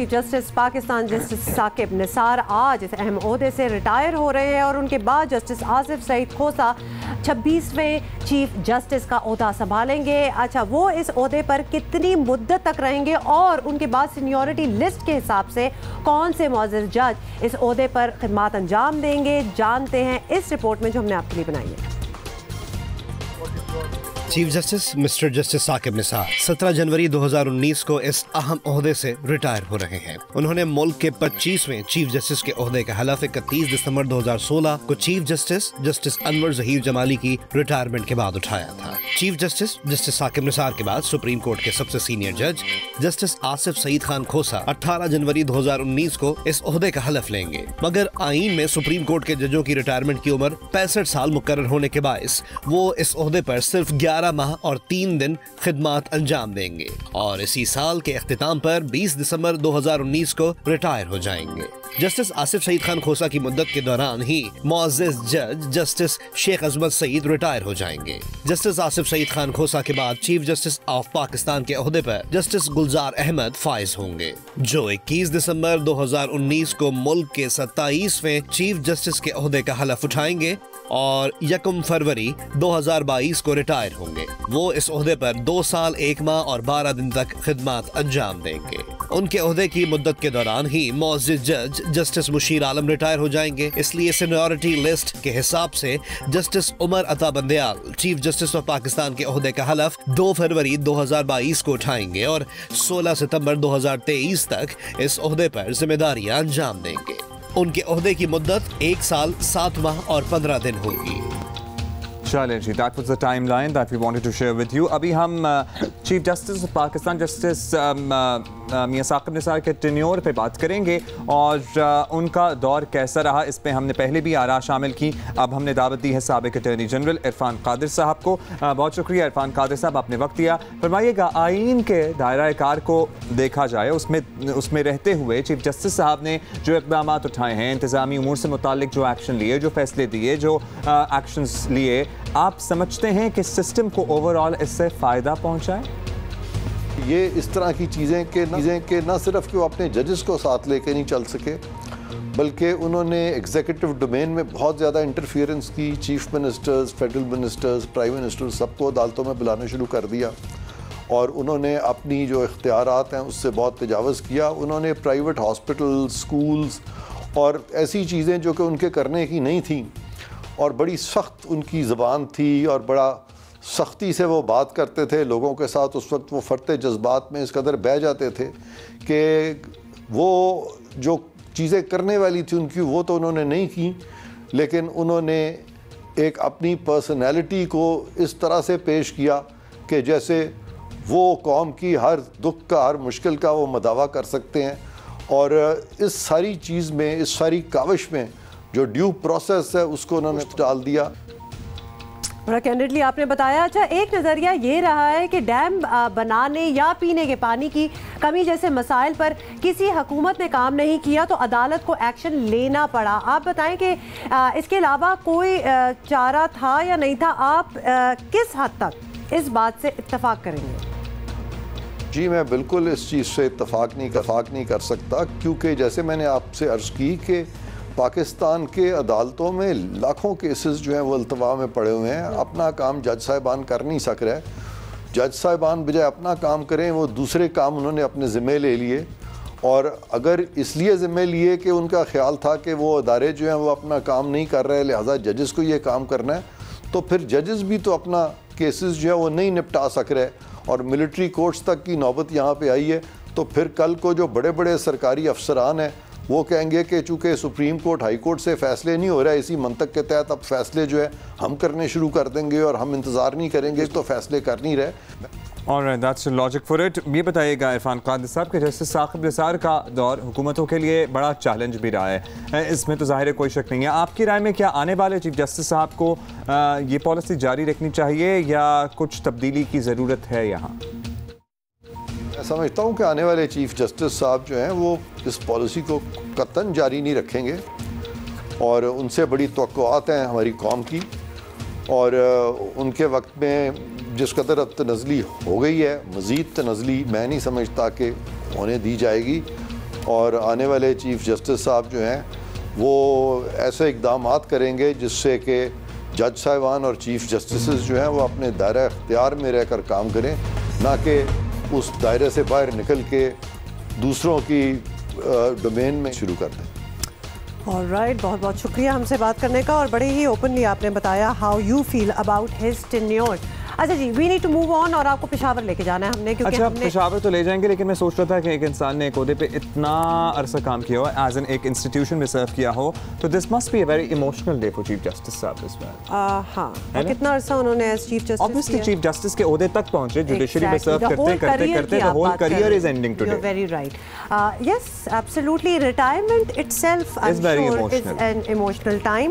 Chief justice Pakistan justice Saqib Nisar आज इस अहम ओहदे से रिटायर हो रहे हैं और उनके बाद जस्टिस आसिफ सईद खोसा 26वें चीफ जस्टिस का ओहदा संभालेंगे। अच्छा, वो इस ओहदे पर कितनी मुद्दत तक रहेंगे और उनके बाद सीनियरिटी लिस्ट के हिसाब से कौन से मुअज़्ज़ज़ जज इस ओहदे पर खिदमत अंजाम देंगे, जानते हैं इस रिपोर्ट में जो हमने आपके लिए बनाई है। Chief justice mister justice Saqib Nisar 17 जनवरी 2019 को इस अहम ओहदे से रिटायर हो रहे हैं। उन्होंने मुल्क के 25वें चीफ जस्टिस के ओहदे का हलफ 31 दिसंबर 2016 को chief justice justice Anwar Zaheer Jamali की रिटायरमेंट के बाद उठाया था। Chief justice justice Saqib Nisar के बाद सुप्रीम कोर्ट के सबसे सीनियर जज जस्टिस आसिफ सईद खान खोसा 18 जनवरी 2019 को इस ओहदे का हलफ लेंगे, मगर आईन में सुप्रीम कोर्ट के जजों की रिटायरमेंट की उम्र 65 साल मुकर्रर होने के बायस वो इस ओहदे पर सिर्फ 11 माह और 3 दिन खिदमत अंजाम देंगे और इसी साल के इख्तिताम पर 20 दिसंबर 2019 को रिटायर हो जाएंगे। जस्टिस आसिफ सईद खान खोसा की मुद्दत के दौरान ही मुअज़्ज़ज़ जज जस्टिस शेख अजमत सईद रिटायर हो जाएंगे। जस्टिस आसिफ सईद खान खोसा के बाद चीफ जस्टिस ऑफ पाकिस्तान के ओहदे पर जस्टिस गुलजार अहमद फाइज होंगे, जो 21 दिसंबर 2019 को मुल्क के 27वें चीफ जस्टिस के ओहदे का हलफ उठाएंगे और 1 फरवरी 2022 को रिटायर होंगे। वो इस ओहदे पर 2 साल 1 माह और 12 दिन तक खिदमत अंजाम देंगे। उनके ओहदे की मुद्दत के दौरान ही मुअज़्ज़ज़ जज जस्टिस मुशीर आलम रिटायर हो जाएंगे। इसलिए सीनियरिटी लिस्ट के हिसाब से justice Umar Ata Bandial chief justice of Pakistan के ओहदे का हलफ 2 फरवरी 2022 को उठाएंगे और 16 सितंबर 2023 तक इस ओहदे पर जिम्मेदारियां अंजाम देंगे। उनके ओहदे की मुद्दत 1 साल 7 माह और 15 दिन होगी। चलें जी, that was the timeline that we wanted to share with you. अभी हम chief justice of Pakistan justice Mian Saqib Nisar के टेन्योर पे बात करेंगे और उनका दौर कैसा रहा, इस पे हमने पहले भी आरा शामिल की। अब हमने दावत दी है साबिक अटॉर्नी जनरल इरफान कादिर साहब को। बहुत शुक्रिया इरफान कादिर साहब, आपने वक्त दिया। फरमाइएगा, आइन के दायरा कार को देखा जाए, उसमें रहते हुए चीफ जस्टिस साहब ने जो इक़दाम उठाए हैं, इंतज़ामी उमूर से मुतालिक जो एक्शन लिए, जो फैसले दिए, जो एक्शंस लिए, आप समझते हैं कि सिस्टम को ओवरऑल इससे फ़ायदा पहुंचा है? ये इस तरह की चीज़ें के न सिर्फ कि वो अपने जजेस को साथ लेके नहीं चल सके, बल्कि उन्होंने एग्जीक्यूटिव डोमेन में बहुत ज़्यादा इंटरफियरेंस की। Chief ministers, federal ministers, prime ministers सबको अदालतों में बुलाना शुरू कर दिया और उन्होंने अपनी जो इख्तियारात हैं उससे बहुत तजावज़ किया। उन्होंने प्राइवेट हॉस्पिटल, स्कूल्स और ऐसी चीज़ें जो कि उनके करने की नहीं थी और बड़ी सख्त उनकी ज़बान थी और बड़ा सख्ती से वो बात करते थे लोगों के साथ। उस वक्त वो फरते जज्बात में इस कदर बह जाते थे कि वो जो चीज़ें करने वाली थी उनकी वो तो उन्होंने नहीं की, लेकिन उन्होंने एक अपनी पर्सनैलिटी को इस तरह से पेश किया कि जैसे वो कौम की हर दुख का, हर मुश्किल का वो मदावा कर सकते हैं। और इस सारी चीज़ में, इस सारी काविश में जो ड्यू प्रोसेस है उसको उन्होंने डाल दिया। बड़ा कैंडिडली आपने बताया। अच्छा, एक नज़रिया ये रहा है कि डैम बनाने या पीने के पानी की कमी जैसे मसाइल पर किसी हुकूमत ने काम नहीं किया तो अदालत को एक्शन लेना पड़ा। आप बताएं कि इसके अलावा कोई चारा था या नहीं था? आप किस हद तक इस बात से इत्तफाक करेंगे? जी, मैं बिल्कुल इस चीज़ से इत्तफाक नहीं कर सकता, क्योंकि जैसे मैंने आपसे अर्ज़ की कि पाकिस्तान के अदालतों में लाखों केसेस जो हैं वो अल्तवा में पड़े हुए हैं। अपना काम जज साहिबान कर नहीं सक रहे। जज साहिबान बजाय अपना काम करें, वो दूसरे काम उन्होंने अपने ज़िम्मे ले लिए। और अगर इसलिए ज़िम्मे लिए कि उनका ख्याल था कि वो अदारे जो हैं वो अपना काम नहीं कर रहे, लिहाजा जजेस को ये काम करना है, तो फिर जजेस भी तो अपना केसेस जो है वो नहीं निपटा सक रहे और मिलिट्री कोर्ट्स तक की नौबत यहाँ पे आई है। तो फिर कल को जो बड़े बड़े सरकारी अफसरान हैं वो कहेंगे कि चूँकि सुप्रीम कोर्ट, हाई कोर्ट से फ़ैसले नहीं हो रहा है, इसी मंतक के तहत अब फ़ैसले जो है हम करने शुरू कर देंगे और हम इंतज़ार नहीं करेंगे, तो फ़ैसले कर नहीं रहे। Alright, that's the logic for it. ये बताइएगा इरफान कादिर साहब के जस्टिस साकिब निसार का दौर हुकूमतों के लिए बड़ा चैलेंज भी रहा है, इसमें तो ज़ाहिर है कोई शक नहीं है। आपकी राय में क्या आने वाले चीफ जस्टिस साहब को ये पॉलिसी जारी रखनी चाहिए या कुछ तब्दीली की ज़रूरत है यहाँ? मैं समझता हूँ कि आने वाले चीफ जस्टिस साहब जो हैं वो इस पॉलिसी को कतन जारी नहीं रखेंगे और उनसे बड़ी तवक्कुआत हैं हमारी कौम की। और उनके वक्त में जिस कदर अब तनज़ली हो गई है, मज़ीद तनज़ली मैं नहीं समझता कि होने दी जाएगी। और आने वाले चीफ जस्टिस साहब जो हैं वो ऐसे इकदाम करेंगे जिससे कि जज साहिबान और चीफ जस्टिस जो हैं वो अपने दायरा इख्तियार में रहकर काम करें, ना कि उस दायरे से बाहर निकल के दूसरों की डोमेन में शुरू कर दें। ऑलराइट, बहुत बहुत शुक्रिया हमसे बात करने का, और बड़े ही ओपनली आपने बताया how you feel about his tenure. अच्छा जी, we need to move on, और आपको पेशावर लेके जाना है हमने, क्योंकि अच्छा हमने पेशावर तो ले जाएंगे, लेकिन मैं सोच रहा था कि एक इंसान ने एक ओहदे पे इतना अरसा काम किया हो, एज एन एक इंस्टीट्यूशन में सर्व किया हो, तो this must be a very emotional day for chief justice साहब इस बार। हाँ, और कितना अरसा उन्होंने as chief justice obviously chief justice के ओहदे तक पहुंचे, जुडिशरी में सर्व करते the whole career is ending today. You are very right, yes absolutely, retirement itself I am sure is an emotional time.